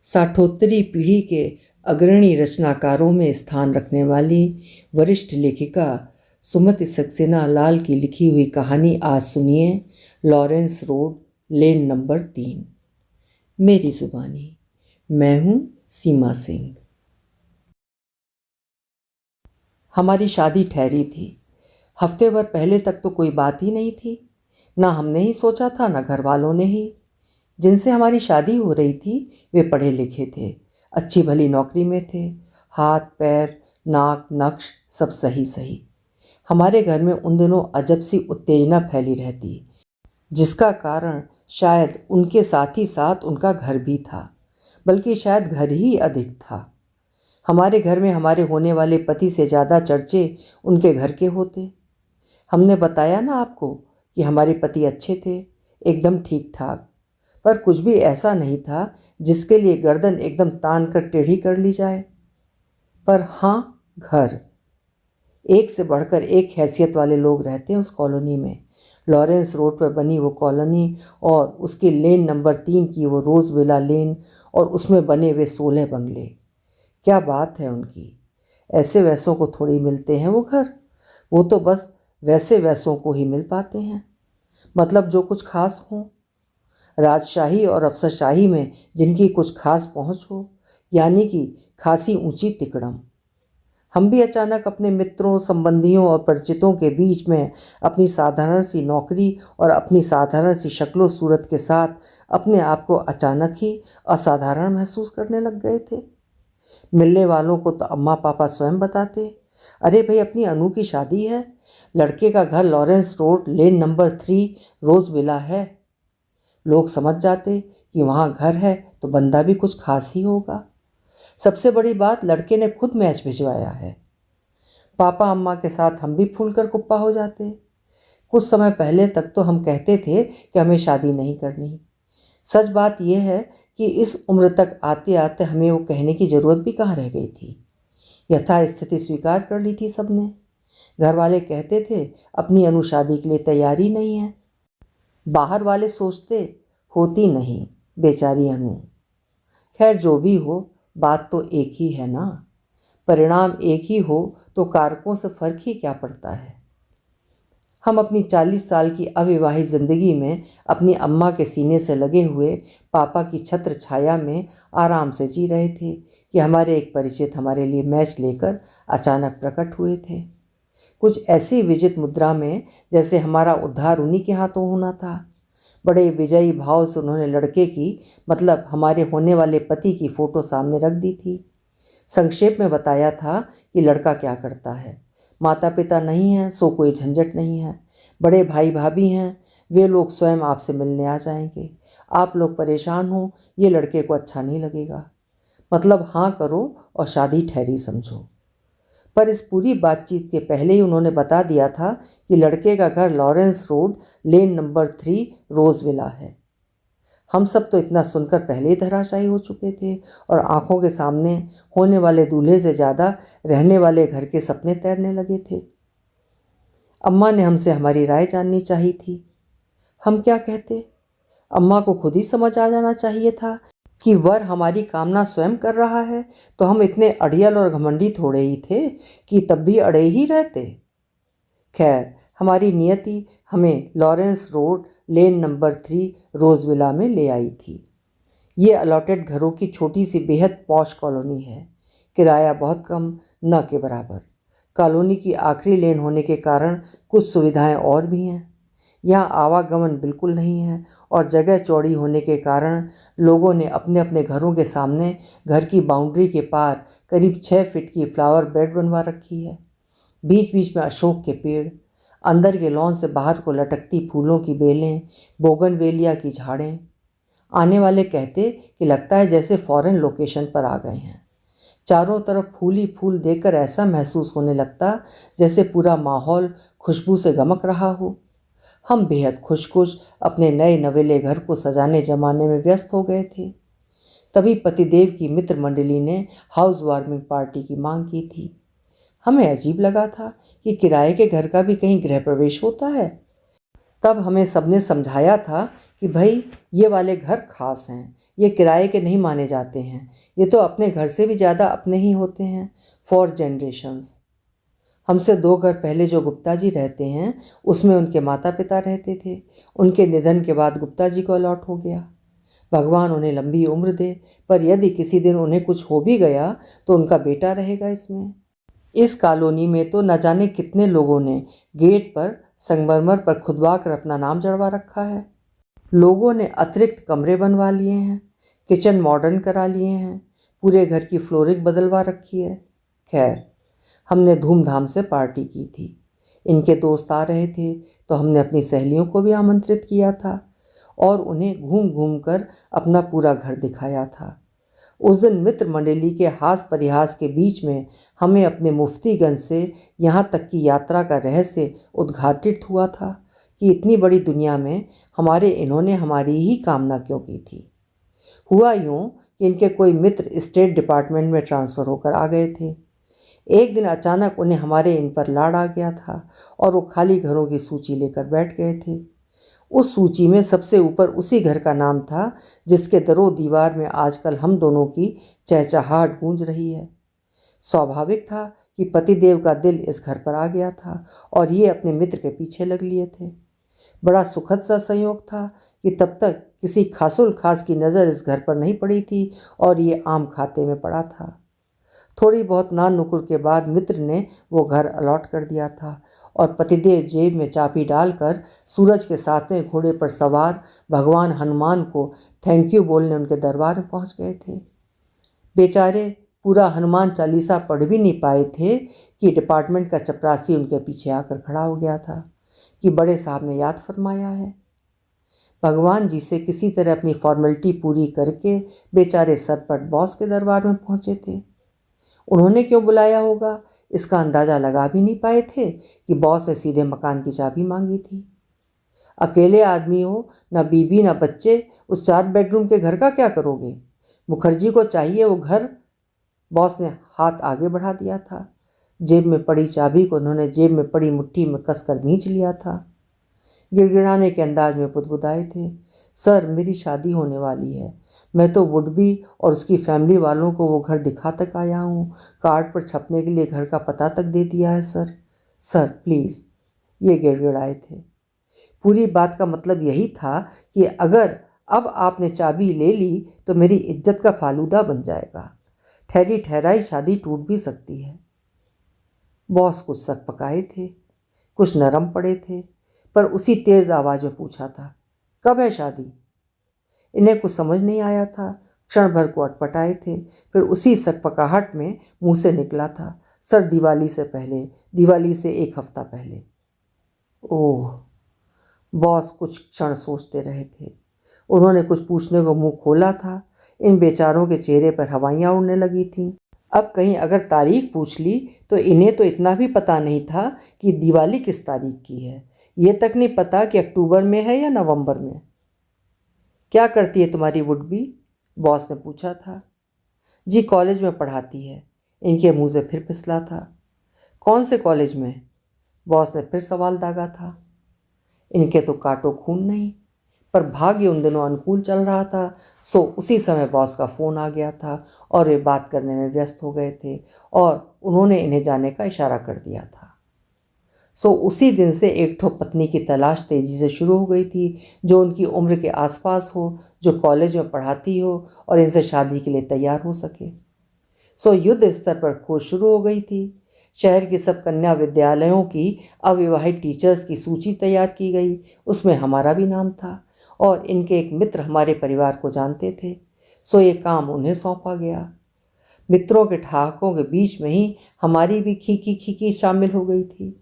साठोत्तरी पीढ़ी के अग्रणी रचनाकारों में स्थान रखने वाली वरिष्ठ लेखिका सुमति सक्सेना लाल की लिखी हुई कहानी आज सुनिए। Lawrence road, lane number 3। मेरी जुबानी। मैं हूँ सीमा सिंह। हमारी शादी ठहरी थी। हफ्ते भर पहले तक तो कोई बात ही नहीं थी। ना हमने ही सोचा था, ना घर वालों ने ही। जिनसे हमारी शादी हो रही थी वे पढ़े लिखे थे, अच्छी भली नौकरी में थे। हाथ पैर नाक नक्श सब सही सही। हमारे घर में उन दिनों अजब सी उत्तेजना फैली रहती, जिसका कारण शायद उनके साथ ही साथ उनका घर भी था, बल्कि शायद घर ही अधिक था। हमारे घर में हमारे होने वाले पति से ज़्यादा चर्चे उनके घर के होते। हमने बताया ना आपको कि हमारे पति अच्छे थे, एकदम ठीक ठाक, पर कुछ भी ऐसा नहीं था जिसके लिए गर्दन एकदम तान कर टेढ़ी कर ली जाए। पर हाँ, घर। एक से बढ़कर एक हैसियत वाले लोग रहते हैं उस कॉलोनी में। लॉरेंस रोड पर बनी वो कॉलोनी और उसके लेन नंबर 3 की वो रोज़ विला लेन और उसमें बने वे 16 बंगले। क्या बात है उनकी। ऐसे वैसों को थोड़ी मिलते हैं वो घर। वो तो बस वैसे वैसों को ही मिल पाते हैं, मतलब जो कुछ खास हो। राजशाही और अफसरशाही में जिनकी कुछ खास पहुंच हो, यानी कि खासी ऊंची तिकड़म। हम भी अचानक अपने मित्रों, संबंधियों और परिचितों के बीच में अपनी साधारण सी नौकरी और अपनी साधारण सी शक्लो सूरत के साथ अपने आप को अचानक ही असाधारण महसूस करने लग गए थे। मिलने वालों को तो अम्मा पापा स्वयं बताते, अरे भाई अपनी अनु की शादी है, लड़के का घर लॉरेंस रोड, लेन नंबर 3 रोज़ विला है। लोग समझ जाते कि वहाँ घर है तो बंदा भी कुछ खास ही होगा। सबसे बड़ी बात, लड़के ने खुद मैच भिजवाया है। पापा अम्मा के साथ हम भी फूलकर कुप्पा हो जाते। कुछ समय पहले तक तो हम कहते थे कि हमें शादी नहीं करनी। सच बात यह है कि इस उम्र तक आते आते हमें वो कहने की ज़रूरत भी कहाँ रह गई थी। यथास्थिति स्वीकार कर ली थी सबने। घर वाले कहते थे अपनी अनु शादी के लिए तैयारी नहीं है। बाहर वाले सोचते होती नहीं बेचारी अनु। खैर जो भी हो, बात तो एक ही है ना। परिणाम एक ही हो तो कारकों से फर्क ही क्या पड़ता है। हम अपनी 40 साल की अविवाहित जिंदगी में अपनी अम्मा के सीने से लगे हुए पापा की छत्र छाया में आराम से जी रहे थे कि हमारे एक परिचित हमारे लिए मैच लेकर अचानक प्रकट हुए थे। कुछ ऐसी विजित मुद्रा में जैसे हमारा उद्धार उन्हीं के हाथों होना था। बड़े विजयी भाव से उन्होंने लड़के की, मतलब हमारे होने वाले पति की फ़ोटो सामने रख दी थी। संक्षेप में बताया था कि लड़का क्या करता है। माता पिता नहीं हैं सो कोई झंझट नहीं है। बड़े भाई भाभी हैं, वे लोग स्वयं आपसे मिलने आ जाएंगे। आप लोग परेशान हो, ये लड़के को अच्छा नहीं लगेगा। मतलब हाँ करो और शादी ठहरी समझो। पर इस पूरी बातचीत के पहले ही उन्होंने बता दिया था कि लड़के का घर लॉरेंस रोड, लेन नंबर 3 रोज़ विला है। हम सब तो इतना सुनकर पहले ही धराशायी हो चुके थे और आंखों के सामने होने वाले दूल्हे से ज़्यादा रहने वाले घर के सपने तैरने लगे थे। अम्मा ने हमसे हमारी राय जाननी चाहिए थी। हम क्या कहते। अम्मा को खुद ही समझ आ जाना चाहिए था कि वर हमारी कामना स्वयं कर रहा है, तो हम इतने अड़ियल और घमंडी थोड़े ही थे कि तब भी अड़े ही रहते। खैर, हमारी नियति हमें लॉरेंस रोड, लेन नंबर 3 रोज़ विला में ले आई थी। ये अलॉटेड घरों की छोटी सी बेहद पॉश कॉलोनी है। किराया बहुत कम, न के बराबर। कॉलोनी की आखिरी लेन होने के कारण कुछ सुविधाएं और भी हैं। यहाँ आवागमन बिल्कुल नहीं है और जगह चौड़ी होने के कारण लोगों ने अपने अपने घरों के सामने घर की बाउंड्री के पार करीब 6 फीट की फ्लावर बेड बनवा रखी है। बीच बीच में अशोक के पेड़, अंदर के लॉन से बाहर को लटकती फूलों की बेलें, बोगनवेलिया की झाड़ें। आने वाले कहते कि लगता है जैसे फॉरेन लोकेशन पर आ गए हैं। चारों तरफ फूल ही फूल देखकर ऐसा महसूस होने लगता जैसे पूरा माहौल खुशबू से गमक रहा हो। हम बेहद खुश खुश अपने नए नवेले घर को सजाने जमाने में व्यस्त हो गए थे। तभी पतिदेव की मित्र मंडली ने हाउस वार्मिंग पार्टी की मांग की थी। हमें अजीब लगा था कि किराए के घर का भी कहीं गृह प्रवेश होता है। तब हमें सबने समझाया था कि भाई ये वाले घर खास हैं, ये किराए के नहीं माने जाते हैं, ये तो अपने घर से भी ज़्यादा अपने ही होते हैं फॉर जनरेशन्स। हमसे 2 घर पहले जो गुप्ता जी रहते हैं उसमें उनके माता पिता रहते थे। उनके निधन के बाद गुप्ता जी को अलॉट हो गया। भगवान उन्हें लंबी उम्र दे, पर यदि किसी दिन उन्हें कुछ हो भी गया तो उनका बेटा रहेगा इसमें। इस कॉलोनी में तो न जाने कितने लोगों ने गेट पर संगमरमर पर खुदवा कर अपना नाम जड़वा रखा है। लोगों ने अतिरिक्त कमरे बनवा लिए हैं, किचन मॉडर्न करा लिए हैं, पूरे घर की फ्लोरिंग बदलवा रखी है। खैर, हमने धूमधाम से पार्टी की थी। इनके दोस्त आ रहे थे तो हमने अपनी सहेलियों को भी आमंत्रित किया था और उन्हें घूम घूम कर अपना पूरा घर दिखाया था। उस दिन मित्र मंडली के हास परिहास के बीच में हमें अपने मुफ्तीगंज से यहाँ तक की यात्रा का रहस्य उद्घाटित हुआ था कि इतनी बड़ी दुनिया में इन्होंने हमारी ही कामना क्यों की थी। हुआ यूँ कि इनके कोई मित्र स्टेट डिपार्टमेंट में ट्रांसफ़र होकर आ गए थे। एक दिन अचानक उन्हें हमारे इन पर लाड़ आ गया था और वो खाली घरों की सूची लेकर बैठ गए थे। उस सूची में सबसे ऊपर उसी घर का नाम था जिसके दरो दीवार में आजकल हम दोनों की चहचहाहट गूंज रही है। स्वाभाविक था कि पतिदेव का दिल इस घर पर आ गया था और ये अपने मित्र के पीछे लग लिए थे। बड़ा सुखद सा संयोग था कि तब तक किसी खासुल खास की नज़र इस घर पर नहीं पड़ी थी और ये आम खाते में पड़ा था। थोड़ी बहुत नान नुकुर के बाद मित्र ने वो घर अलॉट कर दिया था और पतिदेव जेब में चाबी डालकर सूरज के 7वें घोड़े पर सवार भगवान हनुमान को थैंक यू बोलने उनके दरबार में पहुंच गए थे। बेचारे पूरा हनुमान चालीसा पढ़ भी नहीं पाए थे कि डिपार्टमेंट का चपरासी उनके पीछे आकर खड़ा हो गया था कि बड़े साहब ने याद फरमाया है। भगवान जी से किसी तरह अपनी फॉर्मेलिटी पूरी करके बेचारे सरपट बॉस के दरबार में पहुंचे थे। उन्होंने क्यों बुलाया होगा इसका अंदाज़ा लगा भी नहीं पाए थे कि बॉस ने सीधे मकान की चाबी मांगी थी। अकेले आदमी हो, ना बीबी ना बच्चे, उस 4 बेडरूम के घर का क्या करोगे? मुखर्जी को चाहिए वो घर। बॉस ने हाथ आगे बढ़ा दिया था। जेब में पड़ी चाबी को उन्होंने जेब में पड़ी मुट्ठी में कसकर खींच लिया था। गिड़गिड़ाने के अंदाज में बुदबुदाए थे, सर मेरी शादी होने वाली है। मैं तो वुडबी और उसकी फैमिली वालों को वो घर दिखा तक आया हूँ। कार्ड पर छपने के लिए घर का पता तक दे दिया है सर। सर प्लीज़, ये गिड़गिड़ाए थे। पूरी बात का मतलब यही था कि अगर अब आपने चाबी ले ली तो मेरी इज्जत का फालूदा बन जाएगा। ठहरी ठहराई शादी टूट भी सकती है। बॉस कुछ सक पकाए थे, कुछ नरम पड़े थे, पर उसी तेज़ आवाज़ में पूछा था, कब है शादी? इन्हें कुछ समझ नहीं आया था। क्षण भर को अटपटाए थे, फिर उसी सकपकाहट में मुंह से निकला था, सर दिवाली से पहले, दिवाली से 1 हफ्ता पहले। ओह! बॉस कुछ क्षण सोचते रहे थे। उन्होंने कुछ पूछने को मुंह खोला था। इन बेचारों के चेहरे पर हवाइयाँ उड़ने लगी थीं। अब कहीं अगर तारीख पूछ ली तो इन्हें तो इतना भी पता नहीं था कि दिवाली किस तारीख की है। ये तक नहीं पता कि अक्टूबर में है या नवंबर में। क्या करती है तुम्हारी वुडबी? बॉस ने पूछा था। जी कॉलेज में पढ़ाती है। इनके मुंह से फिर फिसला था। कौन से कॉलेज में? बॉस ने फिर सवाल दागा था। इनके तो काटो खून नहीं, पर भाग्य उन दिनों अनुकूल चल रहा था। सो उसी समय बॉस का फ़ोन आ गया था और वे बात करने में व्यस्त हो गए थे और उन्होंने इन्हें जाने का इशारा कर दिया था। सो उसी दिन से एक ठो पत्नी की तलाश तेज़ी से शुरू हो गई थी, जो उनकी उम्र के आसपास हो, जो कॉलेज में पढ़ाती हो और इनसे शादी के लिए तैयार हो सके। सो युद्ध स्तर पर खोज शुरू हो गई थी। शहर की सब कन्या विद्यालयों की अविवाहित टीचर्स की सूची तैयार की गई। उसमें हमारा भी नाम था और इनके एक मित्र हमारे परिवार को जानते थे। सो ये काम उन्हें सौंपा गया। मित्रों के ठहाकों के बीच में ही हमारी भी खीकी खीकी शामिल हो गई थी।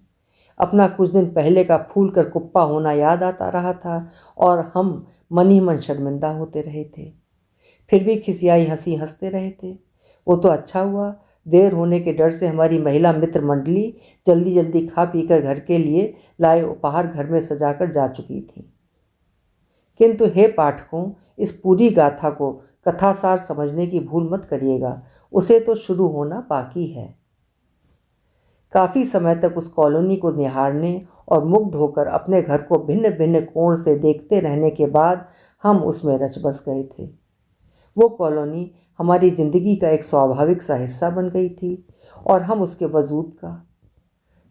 अपना कुछ दिन पहले का फूल कर कुप्पा होना याद आता रहा था और हम मन ही मन शर्मिंदा होते रहे थे। फिर भी खिसियाई हंसी हंसते रहे थे। वो तो अच्छा हुआ, देर होने के डर से हमारी महिला मित्र मंडली जल्दी जल्दी खा पीकर घर के लिए लाए उपहार घर में सजाकर जा चुकी थी। किंतु हे पाठकों, इस पूरी गाथा को कथासार समझने की भूल मत करिएगा, उसे तो शुरू होना बाकी है। काफ़ी समय तक उस कॉलोनी को निहारने और मुग्ध होकर अपने घर को भिन्न भिन्न कोण से देखते रहने के बाद हम उसमें रच बस गए थे। वो कॉलोनी हमारी ज़िंदगी का एक स्वाभाविक सा हिस्सा बन गई थी और हम उसके वजूद का।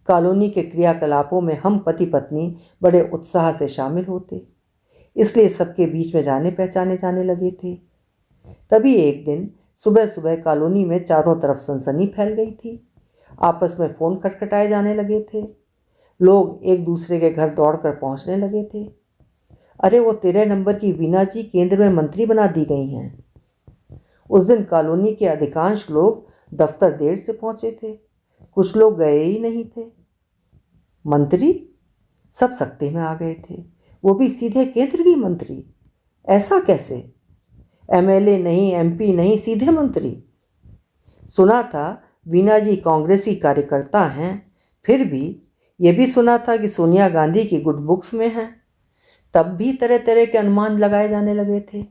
कॉलोनी के क्रियाकलापों में हम पति पत्नी बड़े उत्साह से शामिल होते, इसलिए सबके बीच में जाने पहचाने जाने लगे थे। तभी एक दिन सुबह सुबह कॉलोनी में चारों तरफ सनसनी फैल गई थी। आपस में फ़ोन खटखटाए जाने लगे थे। लोग एक दूसरे के घर दौड़कर पहुंचने लगे थे। अरे वो 13 नंबर की वीना जी केंद्र में मंत्री बना दी गई हैं। उस दिन कॉलोनी के अधिकांश लोग दफ्तर देर से पहुंचे थे, कुछ लोग गए ही नहीं थे। मंत्री? सब सकते में आ गए थे, वो भी सीधे केंद्र की मंत्री। ऐसा कैसे? एमएलए नहीं, एमपी नहीं, सीधे मंत्री। सुना था वीना जी कांग्रेसी कार्यकर्ता हैं, फिर भी ये भी सुना था कि सोनिया गांधी की गुड बुक्स में हैं। तब भी तरह तरह के अनुमान लगाए जाने लगे थे।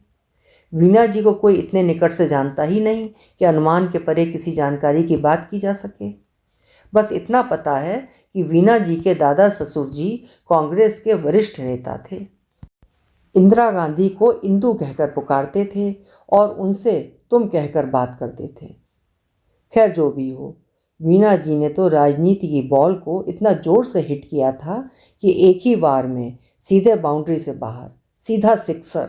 वीना जी को कोई इतने निकट से जानता ही नहीं कि अनुमान के परे किसी जानकारी की बात की जा सके। बस इतना पता है कि वीना जी के दादा ससुर जी कांग्रेस के वरिष्ठ नेता थे। इंदिरा गांधी को इंदू कहकर पुकारते थे और उनसे तुम कहकर बात करते थे। खैर जो भी हो, वीना जी ने तो राजनीति की बॉल को इतना जोर से हिट किया था कि एक ही बार में सीधे बाउंड्री से बाहर, सीधा सिक्सर।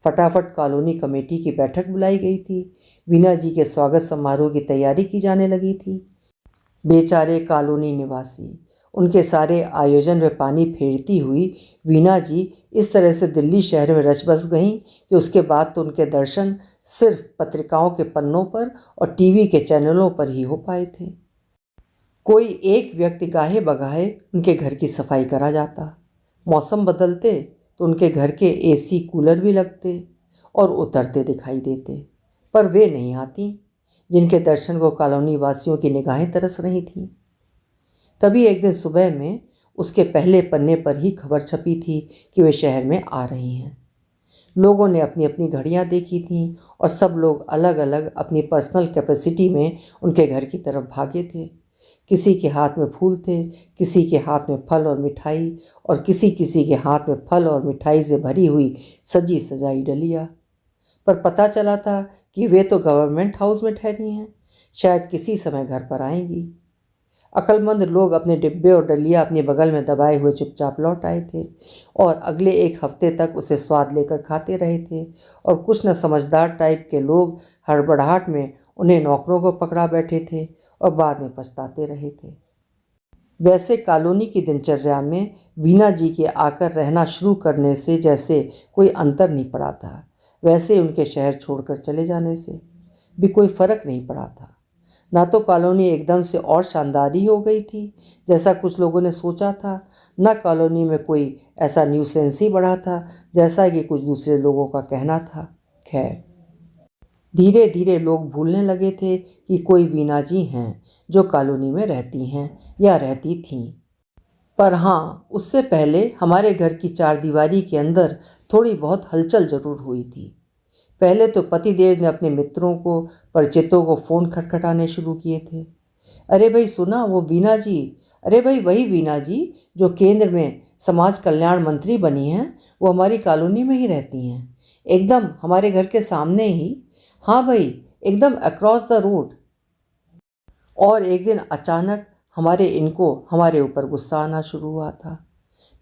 फटाफट कॉलोनी कमेटी की बैठक बुलाई गई थी। वीना जी के स्वागत समारोह की तैयारी की जाने लगी थी। बेचारे कॉलोनी निवासी, उनके सारे आयोजन में पानी फेरती हुई वीना जी इस तरह से दिल्ली शहर में रच बस गईं कि उसके बाद तो उनके दर्शन सिर्फ पत्रिकाओं के पन्नों पर और टीवी के चैनलों पर ही हो पाए थे। कोई एक व्यक्ति गाहे बगाहे उनके घर की सफाई करा जाता। मौसम बदलते तो उनके घर के एसी कूलर भी लगते और उतरते दिखाई देते, पर वे नहीं आती जिनके दर्शन को कॉलोनी वासियों की निगाहें तरस रही थीं। तभी एक दिन सुबह में उसके पहले पन्ने पर ही खबर छपी थी कि वे शहर में आ रही हैं। लोगों ने अपनी अपनी घड़ियां देखी थीं और सब लोग अलग अलग अपनी पर्सनल कैपेसिटी में उनके घर की तरफ भागे थे। किसी के हाथ में फूल थे, किसी के हाथ में फल और मिठाई, और किसी किसी के हाथ में फल और मिठाई से भरी हुई सजी सजाई डलिया। पर पता चला था कि वे तो गवर्नमेंट हाउस में ठहरी हैं, शायद किसी समय घर पर आएंगी। अक्लमंद लोग अपने डिब्बे और डलिया अपने बगल में दबाए हुए चुपचाप लौट आए थे और अगले एक हफ्ते तक उसे स्वाद लेकर खाते रहे थे। और कुछ न समझदार टाइप के लोग हड़बड़ाहट में उन्हें नौकरों को पकड़ा बैठे थे और बाद में पछताते रहे थे। वैसे कॉलोनी की दिनचर्या में वीना जी के आकर रहना शुरू करने से जैसे कोई अंतर नहीं पड़ा था, वैसे उनके शहर छोड़कर चले जाने से भी कोई फर्क नहीं पड़ा था। ना तो कॉलोनी एकदम से और शानदार ही हो गई थी जैसा कुछ लोगों ने सोचा था, न कॉलोनी में कोई ऐसा न्यूसेंस ही बढ़ा था जैसा कि कुछ दूसरे लोगों का कहना था। खैर, धीरे धीरे लोग भूलने लगे थे कि कोई वीना जी हैं जो कॉलोनी में रहती हैं या रहती थीं। पर हाँ, उससे पहले हमारे घर की चारदीवारी के अंदर थोड़ी बहुत हलचल जरूर हुई थी। पहले तो पतिदेव ने अपने मित्रों को, परिचितों को फ़ोन खटखटाने शुरू किए थे। अरे भाई सुना, वो वीना जी, अरे भाई वही वीना जी जो केंद्र में समाज कल्याण मंत्री बनी हैं, वो हमारी कॉलोनी में ही रहती हैं, एकदम हमारे घर के सामने ही। हाँ भाई, एकदम अक्रॉस द रोड। और एक दिन अचानक हमारे ऊपर गुस्सा आना शुरू हुआ था।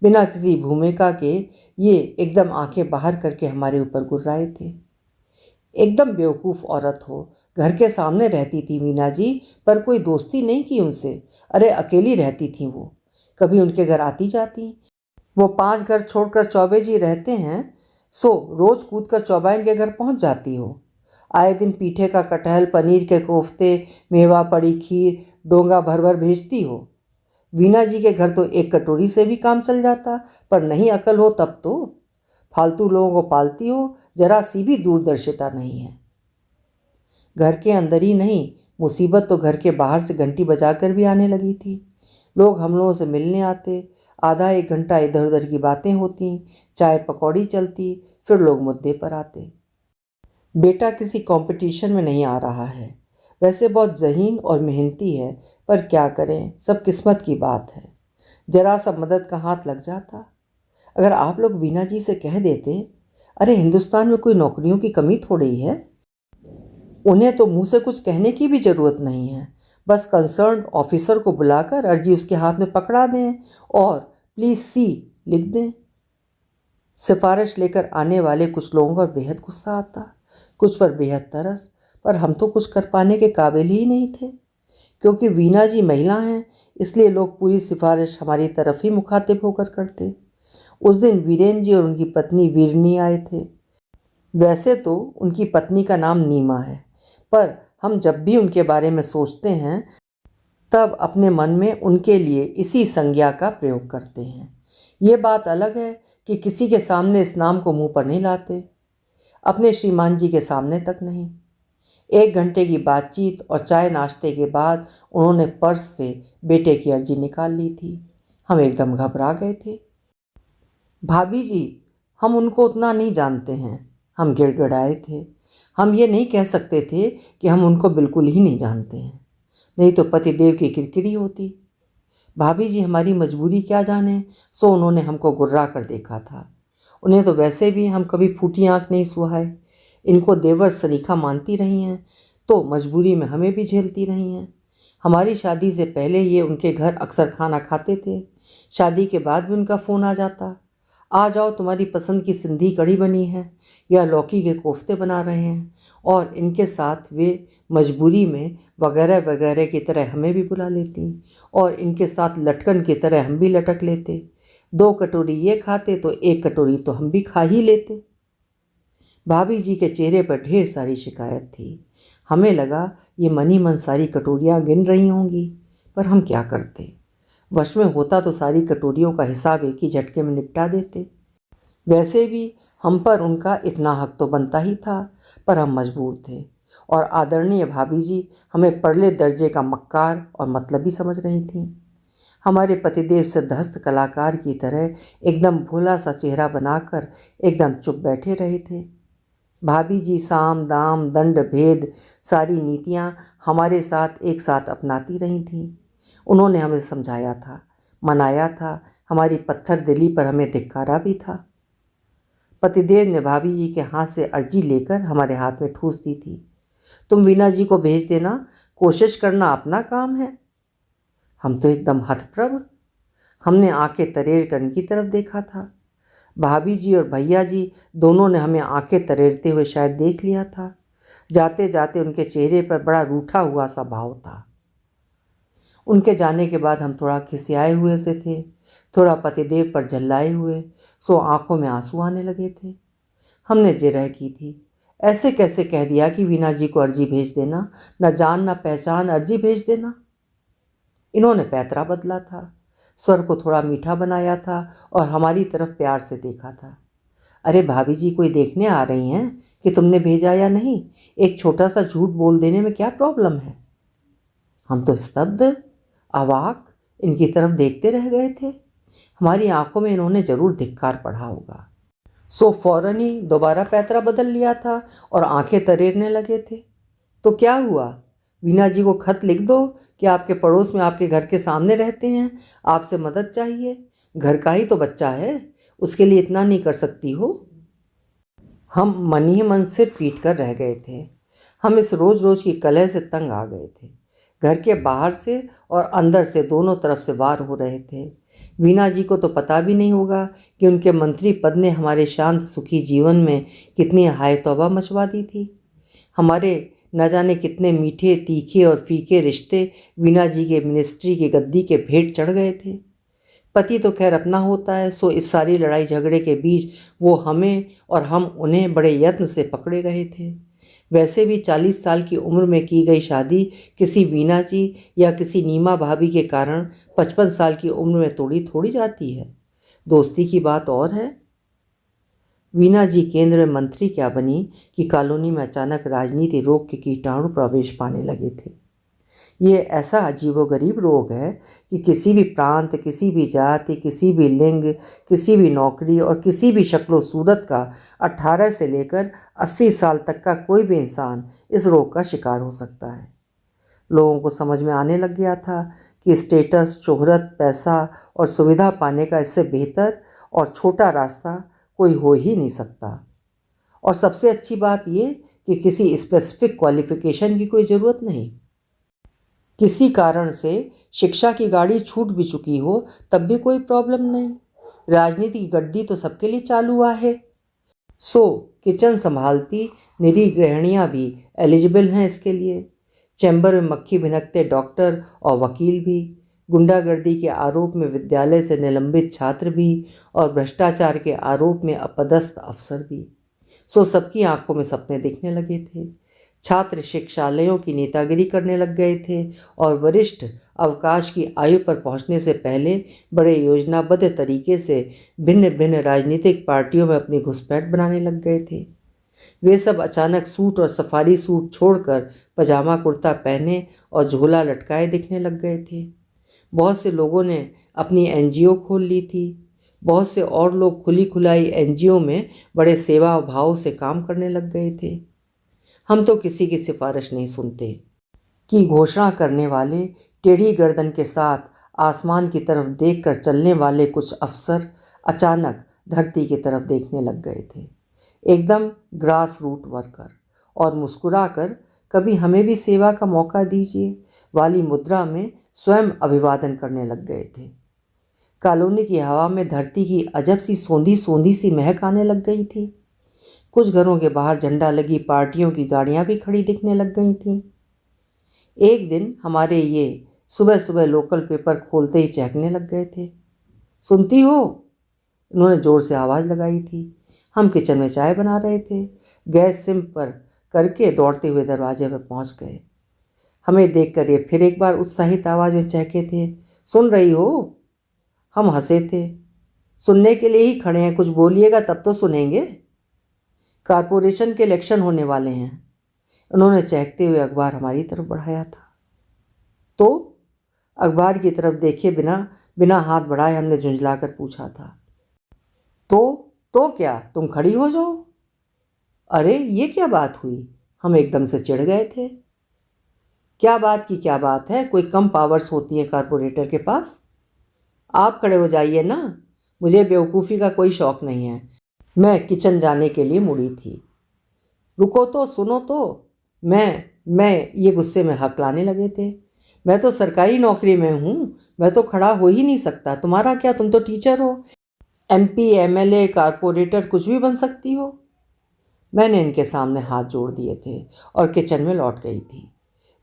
बिना किसी भूमिका के ये एकदम आंखें बाहर करके हमारे ऊपर गुर्राए थे। एकदम बेवकूफ़ औरत हो, घर के सामने रहती थी वीना जी, पर कोई दोस्ती नहीं की उनसे। अरे अकेली रहती थी वो, कभी उनके घर आती जाती। वो 5 घर छोड़कर चौबे जी रहते हैं, सो रोज़ कूद कर चौबाइन के घर पहुंच जाती हो। आए दिन पीठे का कटहल, पनीर के कोफ्ते, मेवा पड़ी खीर डोंगा भर भर भेजती हो। वीना जी के घर तो एक कटोरी से भी काम चल जाता, पर नहीं अकल हो तब तो फालतू लोगों को पालती हो, जरा सी भी दूरदर्शिता नहीं है। घर के अंदर ही नहीं, मुसीबत तो घर के बाहर से घंटी बजाकर भी आने लगी थी। लोग हम लोगों से मिलने आते, आधा एक घंटा इधर उधर की बातें होती, चाय पकौड़ी चलती, फिर लोग मुद्दे पर आते। बेटा किसी कंपटीशन में नहीं आ रहा है, वैसे बहुत ज़हीन और मेहनती है, पर क्या करें, सब किस्मत की बात है। जरा सा मदद का हाथ लग जाता। अगर आप लोग वीना जी से कह देते, अरे हिंदुस्तान में कोई नौकरियों की कमी थोड़ी है, उन्हें तो मुंह से कुछ कहने की भी ज़रूरत नहीं है, बस कंसर्न ऑफिसर को बुलाकर अर्जी उसके हाथ में पकड़ा दें और प्लीज़ सी लिख दें। सिफारिश लेकर आने वाले कुछ लोगों पर बेहद गुस्सा आता, कुछ पर बेहद तरस, पर हम तो कुछ कर पाने के काबिल ही नहीं थे। क्योंकि वीना जी महिला हैं, इसलिए लोग पूरी सिफारिश हमारी तरफ ही मुखातिब होकर करते। उस दिन वीरेन जी और उनकी पत्नी वीरनी आए थे। वैसे तो उनकी पत्नी का नाम नीमा है, पर हम जब भी उनके बारे में सोचते हैं तब अपने मन में उनके लिए इसी संज्ञा का प्रयोग करते हैं। ये बात अलग है कि किसी के सामने इस नाम को मुंह पर नहीं लाते, अपने श्रीमान जी के सामने तक नहीं। 1 घंटे की बातचीत और चाय नाश्ते के बाद उन्होंने पर्स से बेटे की अर्जी निकाल ली थी। हम एकदम घबरा गए थे। भाभी जी, हम उनको उतना नहीं जानते हैं, हम गिड़गिड़ाए थे। हम ये नहीं कह सकते थे कि हम उनको बिल्कुल ही नहीं जानते हैं, नहीं तो पतिदेव की किरकिरी होती। भाभी जी हमारी मजबूरी क्या जाने, सो उन्होंने हमको गुर्रा कर देखा था। उन्हें तो वैसे भी हम कभी फूटी आंख नहीं सुहाए। इनको देवर सरीखा मानती रही हैं, तो मजबूरी में हमें भी झेलती रही हैं। हमारी शादी से पहले ये उनके घर अक्सर खाना खाते थे। शादी के बाद भी उनका फ़ोन आ जाता, आ जाओ तुम्हारी पसंद की सिंधी कढ़ी बनी है, या लौकी के कोफ्ते बना रहे हैं। और इनके साथ वे मजबूरी में वगैरह वगैरह की तरह हमें भी बुला लेती, और इनके साथ लटकन की तरह हम भी लटक लेते। 2 कटोरी ये खाते तो 1 कटोरी तो हम भी खा ही लेते। भाभी जी के चेहरे पर ढेर सारी शिकायत थी। हमें लगा ये मन ही मन सारी कटोरियाँ गिन रही होंगी, पर हम क्या करते। वश में होता तो सारी कटोरियों का हिसाब एक ही झटके में निपटा देते। वैसे भी हम पर उनका इतना हक तो बनता ही था, पर हम मजबूर थे। और आदरणीय भाभी जी हमें परले दर्जे का मक्कार और मतलबी समझ रही थीं। हमारे पतिदेव सिद्धहस्त कलाकार की तरह एकदम भोला सा चेहरा बनाकर एकदम चुप बैठे रहे थे। भाभी जी साम दाम दंड भेद सारी नीतियाँ हमारे साथ एक साथ अपनाती रही थीं। उन्होंने हमें समझाया था, मनाया था, हमारी पत्थर दिली पर हमें धिक्कारा भी था। पतिदेव ने भाभी जी के हाथ से अर्जी लेकर हमारे हाथ में ठूस दी थी, तुम वीना जी को भेज देना, कोशिश करना अपना काम है। हम तो एकदम हतप्रभ। हमने आंखें तरेर कर उनकी तरफ देखा था। भाभी जी और भैया जी दोनों ने हमें आंखें तरेरते हुए शायद देख लिया था। जाते जाते उनके चेहरे पर बड़ा रूठा हुआ सा भाव था। उनके जाने के बाद हम थोड़ा खिसियाए हुए से थे, थोड़ा पतिदेव पर झल्लाए हुए, सो आंखों में आंसू आने लगे थे। हमने जिरह की थी, ऐसे कैसे कह दिया कि वीना जी को अर्जी भेज देना, न जान न पहचान अर्जी भेज देना। इन्होंने पैतरा बदला था, स्वर को थोड़ा मीठा बनाया था और हमारी तरफ प्यार से देखा था। अरे भाभी जी कोई देखने आ रही हैं कि तुमने भेजा या नहीं, एक छोटा सा झूठ बोल देने में क्या प्रॉब्लम है। हम तो स्तब्ध, अवाक इनकी तरफ देखते रह गए थे। हमारी आंखों में इन्होंने जरूर धिक्कार पढ़ा होगा, सो फौरन ही दोबारा पैतरा बदल लिया था और आंखें तरेरने लगे थे। तो क्या हुआ, वीना जी को खत लिख दो कि आपके पड़ोस में आपके घर के सामने रहते हैं, आपसे मदद चाहिए, घर का ही तो बच्चा है, उसके लिए इतना नहीं कर सकती हो। हम मन ही मन सिर पीट कर रह गए थे। हम इस रोज रोज की कलह से तंग आ गए थे। घर के बाहर से और अंदर से दोनों तरफ से वार हो रहे थे। वीना जी को तो पता भी नहीं होगा कि उनके मंत्री पद ने हमारे शांत सुखी जीवन में कितनी हाय तौबा मचवा दी थी। हमारे न जाने कितने मीठे तीखे और फीके रिश्ते वीना जी के मिनिस्ट्री की गद्दी के भेंट चढ़ गए थे। पति तो खैर अपना होता है, सो इस सारी लड़ाई झगड़े के बीच वो हमें और हम उन्हें बड़े यत्न से पकड़े रहे थे। वैसे भी 40 साल की उम्र में की गई शादी किसी वीना जी या किसी नीमा भाभी के कारण 55 साल की उम्र में तोड़ी थोड़ी जाती है। दोस्ती की बात और है। वीना जी केंद्र में मंत्री क्या बनी कि कॉलोनी में अचानक राजनीति रोग के कीटाणु प्रवेश पाने लगे थे। ये ऐसा अजीबोगरीब रोग है कि किसी भी प्रांत, किसी भी जाति, किसी भी लिंग, किसी भी नौकरी और किसी भी शक्लो सूरत का 18 से लेकर 80 साल तक का कोई भी इंसान इस रोग का शिकार हो सकता है। लोगों को समझ में आने लग गया था कि स्टेटस, शोहरत, पैसा और सुविधा पाने का इससे बेहतर और छोटा रास्ता कोई हो ही नहीं सकता। और सबसे अच्छी बात ये कि किसी स्पेसिफिक क्वालिफिकेशन की कोई ज़रूरत नहीं। किसी कारण से शिक्षा की गाड़ी छूट भी चुकी हो तब भी कोई प्रॉब्लम नहीं। राजनीति की गड्डी तो सबके लिए चालू हुआ है। सो किचन संभालती निरी गृहिणियाँ भी एलिजिबल हैं इसके लिए। चैम्बर में मक्खी भिनकते डॉक्टर और वकील भी, गुंडागर्दी के आरोप में विद्यालय से निलंबित छात्र भी और भ्रष्टाचार के आरोप में अपदस्थ अफसर भी। सो सबकी आंखों में सपने दिखने लगे थे। छात्र शिक्षालयों की नेतागिरी करने लग गए थे और वरिष्ठ अवकाश की आयु पर पहुंचने से पहले बड़े योजनाबद्ध तरीके से भिन्न भिन्न राजनीतिक पार्टियों में अपनी घुसपैठ बनाने लग गए थे। वे सब अचानक सूट और सफारी सूट छोड़कर पजामा कुर्ता पहने और झोला लटकाए दिखने लग गए थे। बहुत से लोगों ने अपनी एनजीओ खोल ली थी। बहुत से और लोग खुली खुलाई एनजीओ में बड़े सेवा भाव से काम करने लग गए थे। हम तो किसी की सिफारिश नहीं सुनते कि घोषणा करने वाले टेढ़ी गर्दन के साथ आसमान की तरफ देखकर चलने वाले कुछ अफसर अचानक धरती की तरफ देखने लग गए थे, एकदम ग्रास रूट वर्कर, और मुस्कुराकर कभी हमें भी सेवा का मौका दीजिए वाली मुद्रा में स्वयं अभिवादन करने लग गए थे। कॉलोनी की हवा में धरती की अजब सी सोंधी सोंधी सी महक आने लग गई थी। कुछ घरों के बाहर झंडा लगी पार्टियों की गाड़ियां भी खड़ी दिखने लग गई थीं। एक दिन हमारे ये सुबह सुबह लोकल पेपर खोलते ही चहकने लग गए थे। सुनती हो? उन्होंने ज़ोर से आवाज़ लगाई थी। हम किचन में चाय बना रहे थे। गैस सिम पर करके दौड़ते हुए दरवाजे पर पहुंच गए। हमें देखकर ये फिर एक बार उत्साहित आवाज़ में चहके थे, सुन रही हो? हम हंसे थे। सुनने के लिए ही खड़े हैं, कुछ बोलिएगा तब तो सुनेंगे। कारपोरेशन के इलेक्शन होने वाले हैं। उन्होंने चहकते हुए अखबार हमारी तरफ बढ़ाया था। तो अखबार की तरफ देखे बिना बिना हाथ बढ़ाए हमने झुंझलाकर पूछा था। तो क्या, तुम खड़ी हो जाओ। अरे ये क्या बात हुई? हम एकदम से चिढ़ गए थे। क्या बात की क्या बात है, कोई कम पावर्स होती है कारपोरेटर के पास? आप खड़े हो जाइए ना, मुझे बेवकूफ़ी का कोई शौक़ नहीं है। मैं किचन जाने के लिए मुड़ी थी। रुको तो, सुनो तो। मैं ये गुस्से में हकलाने लगे थे। मैं तो सरकारी नौकरी में हूँ, मैं तो खड़ा हो ही नहीं सकता। तुम्हारा क्या, तुम तो टीचर हो, एमपी, एमएलए, कारपोरेटर कुछ भी बन सकती हो। मैंने इनके सामने हाथ जोड़ दिए थे और किचन में लौट गई थी।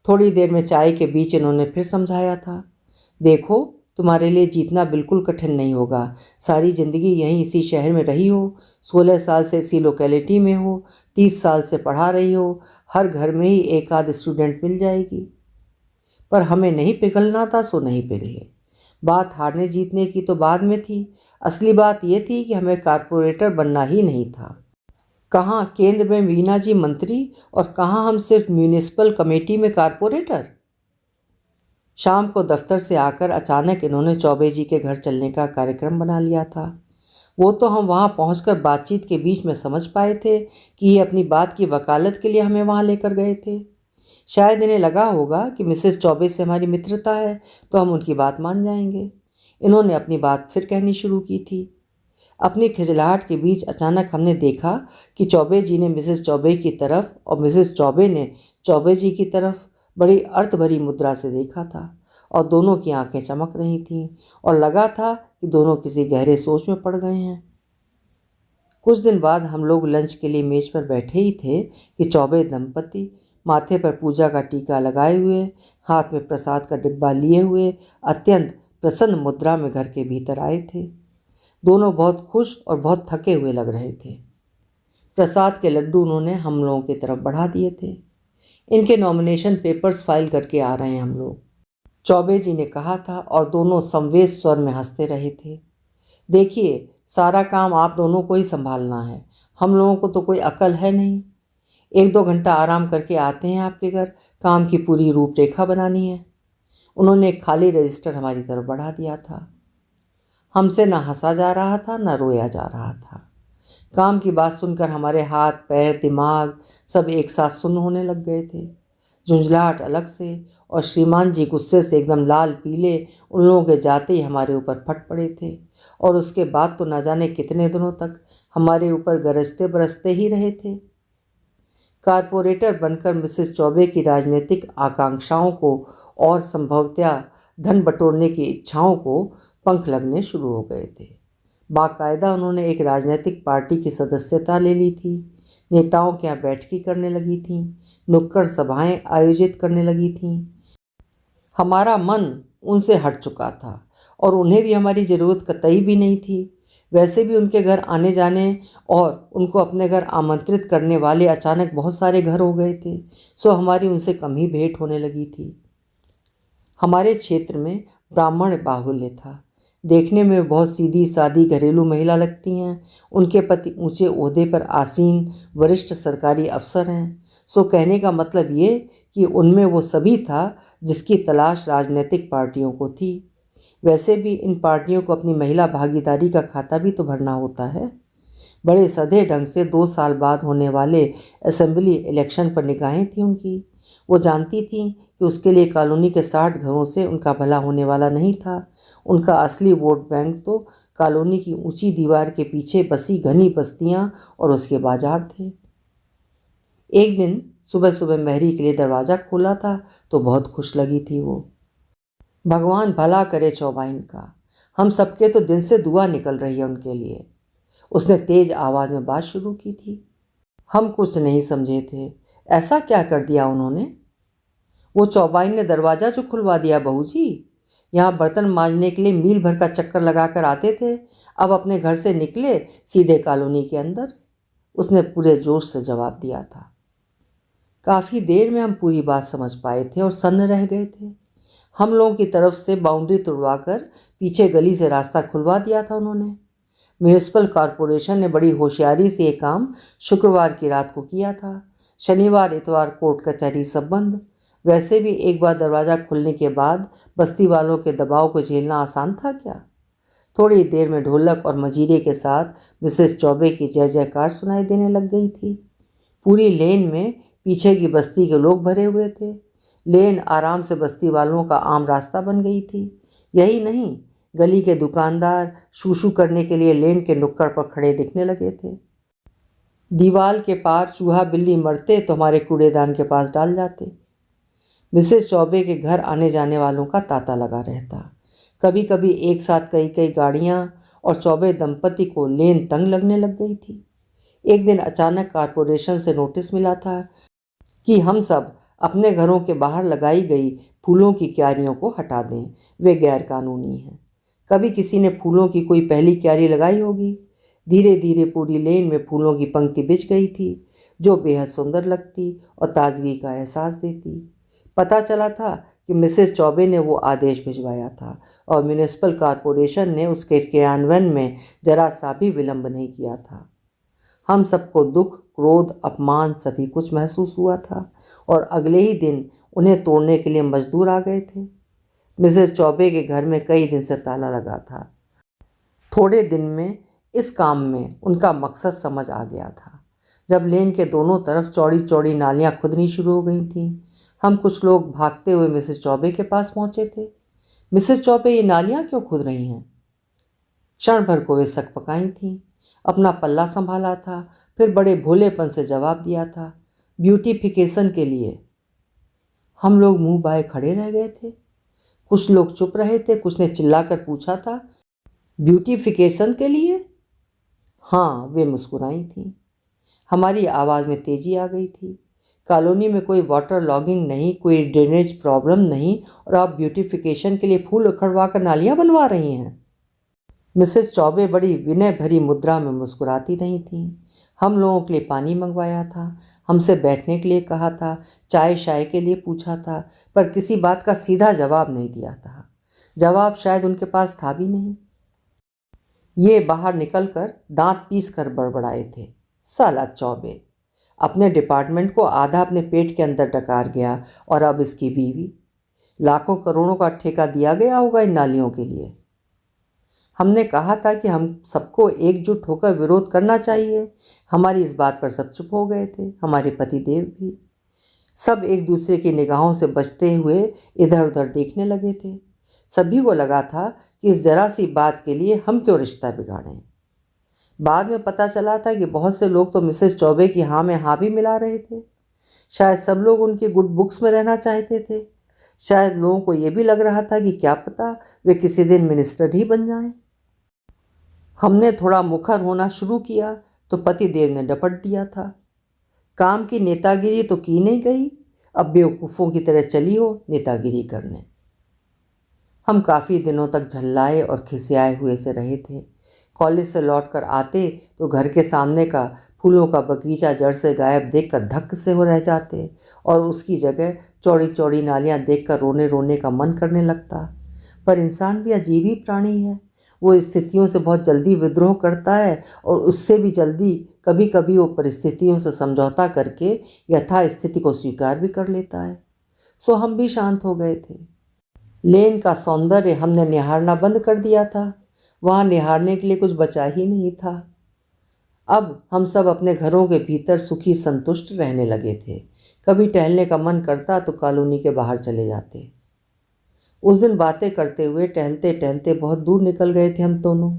थोड़ी देर में चाय के बीच इन्होंने फिर समझाया था, देखो तुम्हारे लिए जीतना बिल्कुल कठिन नहीं होगा। सारी ज़िंदगी यहीं इसी शहर में रही हो, 16 साल से इसी लोकेलिटी में हो, 30 साल से पढ़ा रही हो, हर घर में ही एक आध स्टूडेंट मिल जाएगी। पर हमें नहीं पिघलना था, सो नहीं पिघले। बात हारने जीतने की तो बाद में थी, असली बात यह थी कि हमें कारपोरेटर बनना ही नहीं था। कहाँ केंद्र में वीना जी मंत्री और कहाँ हम सिर्फ म्यूनिसिपल कमेटी में कारपोरेटर। शाम को दफ्तर से आकर अचानक इन्होंने चौबे जी के घर चलने का कार्यक्रम बना लिया था। वो तो हम वहाँ पहुँचकर बातचीत के बीच में समझ पाए थे कि ये अपनी बात की वकालत के लिए हमें वहाँ लेकर गए थे। शायद इन्हें लगा होगा कि मिसेस चौबे से हमारी मित्रता है तो हम उनकी बात मान जाएंगे। इन्होंने अपनी बात फिर कहनी शुरू की थी। अपनी खिजलाहट के बीच अचानक हमने देखा कि चौबे जी ने मिसेस चौबे की तरफ और मिसेस चौबे ने चौबे जी की तरफ बड़ी अर्थ भरी मुद्रा से देखा था और दोनों की आंखें चमक रही थीं और लगा था कि दोनों किसी गहरे सोच में पड़ गए हैं। कुछ दिन बाद हम लोग लंच के लिए मेज पर बैठे ही थे कि चौबे दंपति माथे पर पूजा का टीका लगाए हुए, हाथ में प्रसाद का डिब्बा लिए हुए अत्यंत प्रसन्न मुद्रा में घर के भीतर आए थे। दोनों बहुत खुश और बहुत थके हुए लग रहे थे। प्रसाद के लड्डू उन्होंने हम लोगों की तरफ बढ़ा दिए थे। इनके नॉमिनेशन पेपर्स फाइल करके आ रहे हैं हम लोग, चौबे जी ने कहा था और दोनों समवेत स्वर में हंसते रहे थे। देखिए, सारा काम आप दोनों को ही संभालना है, हम लोगों को तो कोई अकल है नहीं। 1-2 घंटा आराम करके आते हैं आपके घर, काम की पूरी रूपरेखा बनानी है। उन्होंने एक खाली रजिस्टर हमारी तरफ बढ़ा दिया था। हमसे ना हंसा जा रहा था ना रोया जा रहा था। काम की बात सुनकर हमारे हाथ पैर दिमाग सब एक साथ सुन्न होने लग गए थे। झुंझलाहट अलग से, और श्रीमान जी गुस्से से एकदम लाल पीले उन लोगों के जाते ही हमारे ऊपर फट पड़े थे, और उसके बाद तो न जाने कितने दिनों तक हमारे ऊपर गरजते बरसते ही रहे थे। कारपोरेटर बनकर मिसेस चौबे की राजनीतिक आकांक्षाओं को और संभवतया धन बटोरने की इच्छाओं को पंख लगने शुरू हो गए थे। बाकायदा उन्होंने एक राजनीतिक पार्टी की सदस्यता ले ली थी, नेताओं के यहाँ बैठकी करने लगी थीं, नुक्कड़ सभाएं आयोजित करने लगी थीं। हमारा मन उनसे हट चुका था और उन्हें भी हमारी ज़रूरत कतई भी नहीं थी। वैसे भी उनके घर आने जाने और उनको अपने घर आमंत्रित करने वाले अचानक बहुत सारे घर हो गए थे, सो हमारी उनसे कम ही भेंट होने लगी थी। हमारे क्षेत्र में ब्राह्मण बाहुल्य था। देखने में बहुत सीधी सादी घरेलू महिला लगती हैं। उनके पति ऊंचे ओहदे पर आसीन वरिष्ठ सरकारी अफसर हैं। सो कहने का मतलब ये कि उनमें वो सभी था जिसकी तलाश राजनीतिक पार्टियों को थी। वैसे भी इन पार्टियों को अपनी महिला भागीदारी का खाता भी तो भरना होता है। बड़े सधे ढंग से 2 साल बाद होने वाले असेंबली इलेक्शन पर निगाहें थी उनकी। वो जानती थी कि उसके लिए कॉलोनी के 60 घरों से उनका भला होने वाला नहीं था। उनका असली वोट बैंक तो कॉलोनी की ऊंची दीवार के पीछे बसी घनी बस्तियां और उसके बाजार थे। एक दिन सुबह सुबह मेहरी के लिए दरवाज़ा खोला था तो बहुत खुश लगी थी वो। भगवान भला करे चौबाइन का, हम सबके तो दिल से दुआ निकल रही है उनके लिए। उसने तेज आवाज़ में बात शुरू की थी। हम कुछ नहीं समझे थे, ऐसा क्या कर दिया उन्होंने? वो चौबाइन ने दरवाज़ा जो खुलवा दिया बहू जी। यहाँ बर्तन मांजने के लिए मील भर का चक्कर लगाकर आते थे, अब अपने घर से निकले सीधे कॉलोनी के अंदर। उसने पूरे जोश से जवाब दिया था। काफ़ी देर में हम पूरी बात समझ पाए थे और सन्न रह गए थे। हम लोगों की तरफ से बाउंड्री तुड़वाकर पीछे गली से रास्ता खुलवा दिया था उन्होंने। म्यूनिसिपल कॉरपोरेशन ने बड़ी होशियारी से ये काम शुक्रवार की रात को किया था। शनिवार इतवार कोर्ट कचहरी सब बंद। वैसे भी एक बार दरवाज़ा खुलने के बाद बस्ती वालों के दबाव को झेलना आसान था क्या? थोड़ी देर में ढोलक और मजीरे के साथ मिसेस चौबे की जय जयकार सुनाई देने लग गई थी। पूरी लेन में पीछे की बस्ती के लोग भरे हुए थे। लेन आराम से बस्ती वालों का आम रास्ता बन गई थी। यही नहीं, गली के दुकानदार शू करने के लिए लेन के नुक्कड़ पर खड़े दिखने लगे थे। दीवार के पार चूहा बिल्ली मरते तो हमारे कूड़ेदान के पास डाल जाते। मिसेस चौबे के घर आने जाने वालों का तांता लगा रहता। कभी कभी एक साथ कई कई गाड़ियां और चौबे दंपति को लेन तंग लगने लग गई थी। एक दिन अचानक कॉरपोरेशन से नोटिस मिला था कि हम सब अपने घरों के बाहर लगाई गई फूलों की क्यारियों को हटा दें, वे गैर कानूनी हैं। कभी किसी ने फूलों की कोई पहली क्यारी लगाई होगी। धीरे धीरे पूरी लेन में फूलों की पंक्ति बिछ गई थी, जो बेहद सुंदर लगती और ताजगी का एहसास देती। पता चला था कि मिसेस चौबे ने वो आदेश भिजवाया था और म्यूनिसिपल कॉरपोरेशन ने उसके क्रियान्वयन में जरा सा भी विलंब नहीं किया था। हम सबको दुख, क्रोध, अपमान सभी कुछ महसूस हुआ था और अगले ही दिन उन्हें तोड़ने के लिए मजदूर आ गए थे। मिसेस चौबे के घर में कई दिन से ताला लगा था। थोड़े दिन में इस काम में उनका मकसद समझ आ गया था। जब लेन के दोनों तरफ चौड़ी चौड़ी नालियां खुदनी शुरू हो गई थीं, हम कुछ लोग भागते हुए मिसेस चौबे के पास पहुंचे थे। मिसेस चौबे, ये नालियां क्यों खुद रही हैं? क्षण भर को वे सकपकाई थीं। अपना पल्ला संभाला था, फिर बड़े भोलेपन से जवाब दिया था, ब्यूटिफिकेशन के लिए। हम लोग मुंह बाए खड़े रह गए थे। कुछ लोग चुप रहे थे, कुछ ने चिल्लाकर पूछा था, ब्यूटिफिकेशन के लिए? हाँ, वे मुस्कुराई थीं। हमारी आवाज़ में तेजी आ गई थी। कॉलोनी में कोई वाटर लॉगिंग नहीं, कोई ड्रेनेज प्रॉब्लम नहीं, और आप ब्यूटिफिकेशन के लिए फूल उखड़वा कर नालियाँ बनवा रही हैं। मिसेस चौबे बड़ी विनय भरी मुद्रा में मुस्कुराती रही थीं। हम लोगों के लिए पानी मंगवाया था, हमसे बैठने के लिए कहा था, चाय शाय के लिए पूछा था, पर किसी बात का सीधा जवाब नहीं दिया था। जवाब शायद उनके पास था भी नहीं। ये बाहर निकलकर दांत पीस कर बड़बड़ाए थे, साला चौबे अपने डिपार्टमेंट को आधा अपने पेट के अंदर डकार गया, और अब इसकी बीवी। लाखों करोड़ों का ठेका दिया गया होगा इन नालियों के लिए। हमने कहा था कि हम सबको एकजुट होकर विरोध करना चाहिए। हमारी इस बात पर सब चुप हो गए थे, हमारे पति देव भी। सब एक दूसरे की निगाहों से बचते हुए इधर उधर देखने लगे थे। सभी को लगा था कि इस जरा सी बात के लिए हम क्यों रिश्ता बिगाड़ें। बाद में पता चला था कि बहुत से लोग तो मिसेस चौबे की हाँ में हाँ भी मिला रहे थे। शायद सब लोग उनकी गुड बुक्स में रहना चाहते थे। शायद लोगों को ये भी लग रहा था कि क्या पता वे किसी दिन मिनिस्टर ही बन जाएं। हमने थोड़ा मुखर होना शुरू किया तो पतिदेव ने डपट दिया था। काम की नेतागिरी तो की नहीं गई, अब बेवकूफ़ों की तरह चली हो नेतागिरी करने। हम काफ़ी दिनों तक झल्लाए और खिसियाए हुए से रहे थे। कॉलेज से लौटकर आते तो घर के सामने का फूलों का बगीचा जड़ से गायब देखकर धक्क से हो रह जाते और उसकी जगह चौड़ी चौड़ी नालियाँ देखकर रोने रोने का मन करने लगता। पर इंसान भी अजीब ही प्राणी है। वो स्थितियों से बहुत जल्दी विद्रोह करता है और उससे भी जल्दी कभी कभी वो परिस्थितियों से समझौता करके यथा स्थिति को स्वीकार भी कर लेता है। सो हम भी शांत हो गए थे। लेन का सौंदर्य हमने निहारना बंद कर दिया था। वहाँ निहारने के लिए कुछ बचा ही नहीं था। अब हम सब अपने घरों के भीतर सुखी संतुष्ट रहने लगे थे। कभी टहलने का मन करता तो कॉलोनी के बाहर चले जाते। उस दिन बातें करते हुए टहलते टहलते बहुत दूर निकल गए थे हम दोनों।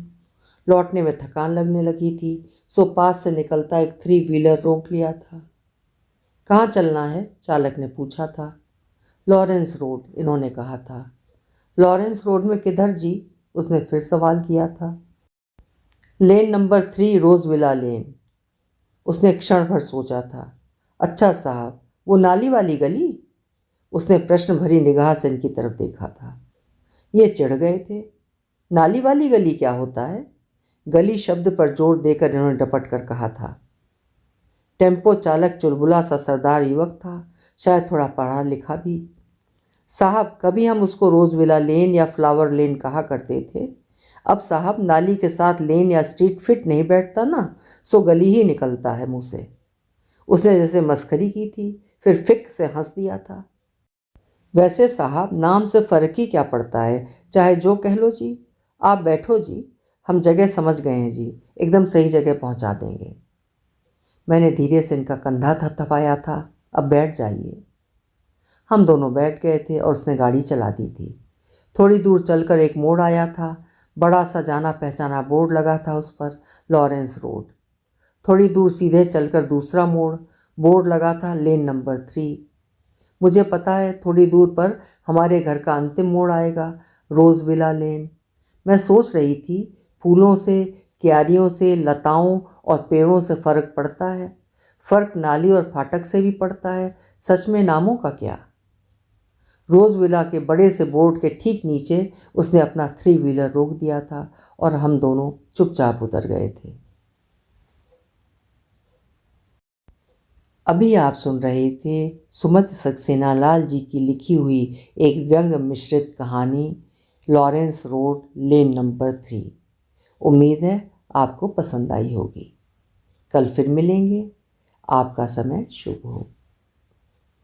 लौटने में थकान लगने लगी थी, सो पास से निकलता एक 3 व्हीलर रोक लिया था। कहाँ चलना है? चालक ने पूछा था। लॉरेंस रोड, इन्होंने कहा था। लॉरेंस रोड में किधर जी? उसने फिर सवाल किया था। लेन नंबर 3 रोज विला लेन। उसने क्षण भर सोचा था। अच्छा साहब, वो नाली वाली गली? उसने प्रश्न भरी निगाह से इनकी तरफ देखा था। ये चिढ़ गए थे। नाली वाली गली क्या होता है? गली शब्द पर जोर देकर इन्होंने डपट कर कहा था। टेम्पो चालक चुलबुला सा सरदार युवक था, शायद थोड़ा पढ़ा लिखा भी। साहब, कभी हम उसको रोजविला लेन या फ्लावर लेन कहा करते थे। अब साहब, नाली के साथ लेन या स्ट्रीट फिट नहीं बैठता ना, सो गली ही निकलता है मुँह से। उसने जैसे मस्खरी की थी, फिर फिक से हंस दिया था। वैसे साहब, नाम से फ़र्क ही क्या पड़ता है, चाहे जो कह लो जी। आप बैठो जी, हम जगह समझ गए हैं जी, एकदम सही जगह पहुंचा देंगे। मैंने धीरे से इनका कंधा थपथपाया था। अब बैठ जाइए। हम दोनों बैठ गए थे और उसने गाड़ी चला दी थी। थोड़ी दूर चलकर एक मोड़ आया था। बड़ा सा जाना पहचाना बोर्ड लगा था उस पर, लॉरेंस रोड। थोड़ी दूर सीधे चलकर दूसरा मोड़, बोर्ड लगा था लेन नंबर 3। मुझे पता है थोड़ी दूर पर हमारे घर का अंतिम मोड़ आएगा, रोज़ विला लेन। मैं सोच रही थी, फूलों से, क्यारियों से, लताओं और पेड़ों से फ़र्क पड़ता है। फ़र्क नाली और फाटक से भी पड़ता है। सच में नामों का क्या। रोज़ विला के बड़े से बोर्ड के ठीक नीचे उसने अपना 3 व्हीलर रोक दिया था और हम दोनों चुपचाप उतर गए थे। अभी आप सुन रहे थे सुमति सक्सेना लाल जी की लिखी हुई एक व्यंग मिश्रित कहानी लॉरेंस रोड लेन नंबर 3। उम्मीद है आपको पसंद आई होगी। कल फिर मिलेंगे। आपका समय शुभ हो।